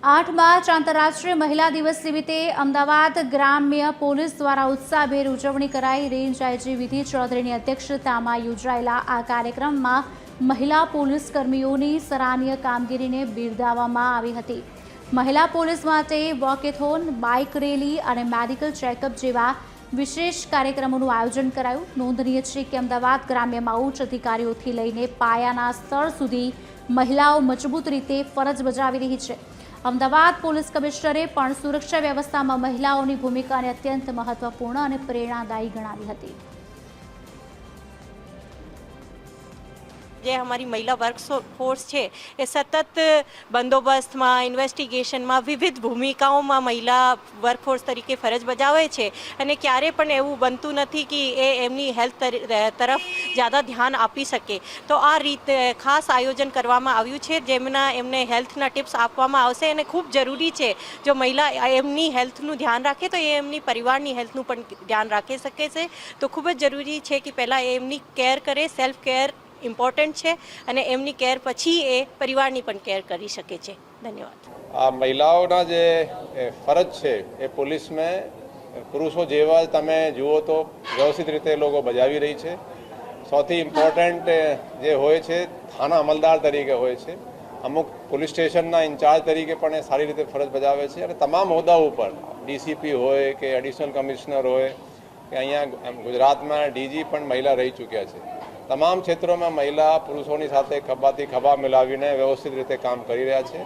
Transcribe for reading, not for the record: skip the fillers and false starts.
8 March આંતરરાષ્ટ્રીય મહિલા દિવસ નિમિત્તે અમદાવાદ ગ્રામ્ય પોલીસ દ્વારા ઉત્સાહભેર ઉજવણી કરાઈ। રેન્જ આઈજી વિધિ ચૌધરીની અધ્યક્ષતામાં યોજાયેલા આ કાર્યક્રમમાં મહિલા પોલીસ કર્મીઓની સરાહનીય કામગીરીને બિરદાવવામાં આવી હતી। મહિલા પોલીસ માટે વોકેથોન, બાઇક રેલી અને મેડિકલ ચેકઅપ જેવા વિશેષ કાર્યક્રમોનું આયોજન કરાયું। નોંધનીય છે કે અમદાવાદ ગ્રામ્યમાં ઉચ્ચ અધિકારીઓથી લઈને પાયાના સ્તર સુધી મહિલાઓ મજબૂત રીતે ફરજ બજાવી રહી છે। અમદાવાદ પોલીસ કમિશનરે પણ સુરક્ષા વ્યવસ્થામાં મહિલાઓની ભૂમિકાને અત્યંત મહત્વપૂર્ણ અને પ્રેરણાદાયી ગણાવી હતી। જે हमारी महिला वर्कफोर्स है એ સતત બંદોબસ્તમાં, ઇન્વેસ્ટિગેશનમાં, વિવિધ ભૂમિકાઓમાં મહિલા વર્કફોર્સ તરીકે ફરજ બજાવે છે અને ક્યારે પણ એવું બનતું નથી કે એ એમની હેલ્થ તરફ જ્યાદા ધ્યાન આપી શકે। તો આ રીતે ખાસ આયોજન કરવામાં આવ્યું છે જેમના એમને હેલ્થના ટિપ્સ આપવામાં આવશે અને ખૂબ જરૂરી છે જો મહિલા એમની હેલ્થનું ધ્યાન રાખે તો એ એમની પરિવારની હેલ્થનું પણ ધ્યાન રાખી શકે છે। તો ખૂબ જ જરૂરી છે કે પહેલાં એમની કેર કરે, સેલ્ફ કેર ઇમ્પોર્ટન્ટ છે અને એમની કેર પછી એ પરિવારની પણ કેર કરી શકે છે। ધન્યવાદ। આ મહિલાઓના જે ફરજ છે એ પોલીસમાં પુરુષો જેવા તમે જુઓ તો વ્યવસ્થિત રીતે લોકો બજાવી રહી છે। સૌથી ઇમ્પોર્ટન્ટ જે હોય છે થાના અમલદાર તરીકે હોય છે, અમુક પોલીસ સ્ટેશનના ઇન્ચાર્જ તરીકે પણ એ સારી રીતે ફરજ બજાવે છે અને તમામ હોદ્દાઓ ઉપર ડીસીપી હોય કે એડિશનલ કમિશનર હોય કે અહીંયા ગુજરાતમાં ડીજી પણ મહિલા રહી ચૂક્યા છે। તમામ ક્ષેત્રોમાં મહિલા પુરુષોની સાથે ખભાથી ખભા મિલાવીને વ્યવસ્થિત રીતે કામ કરી રહ્યા છે।